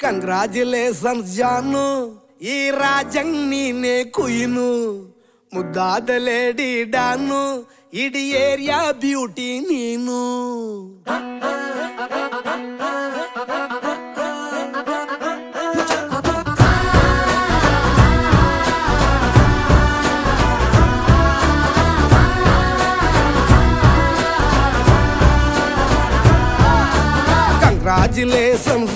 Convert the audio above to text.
Congratulations ಜಾನು, ಈ ರಾಜಂಗ್ ನೀನೆ ಕುಯ್ನು, ಮುದ್ದಾದ ಲೇಡಿ ಡಾನು, ಇಡೀ ಏರಿಯಾ ಬ್ಯೂಟಿ ನೀನು. Congratulations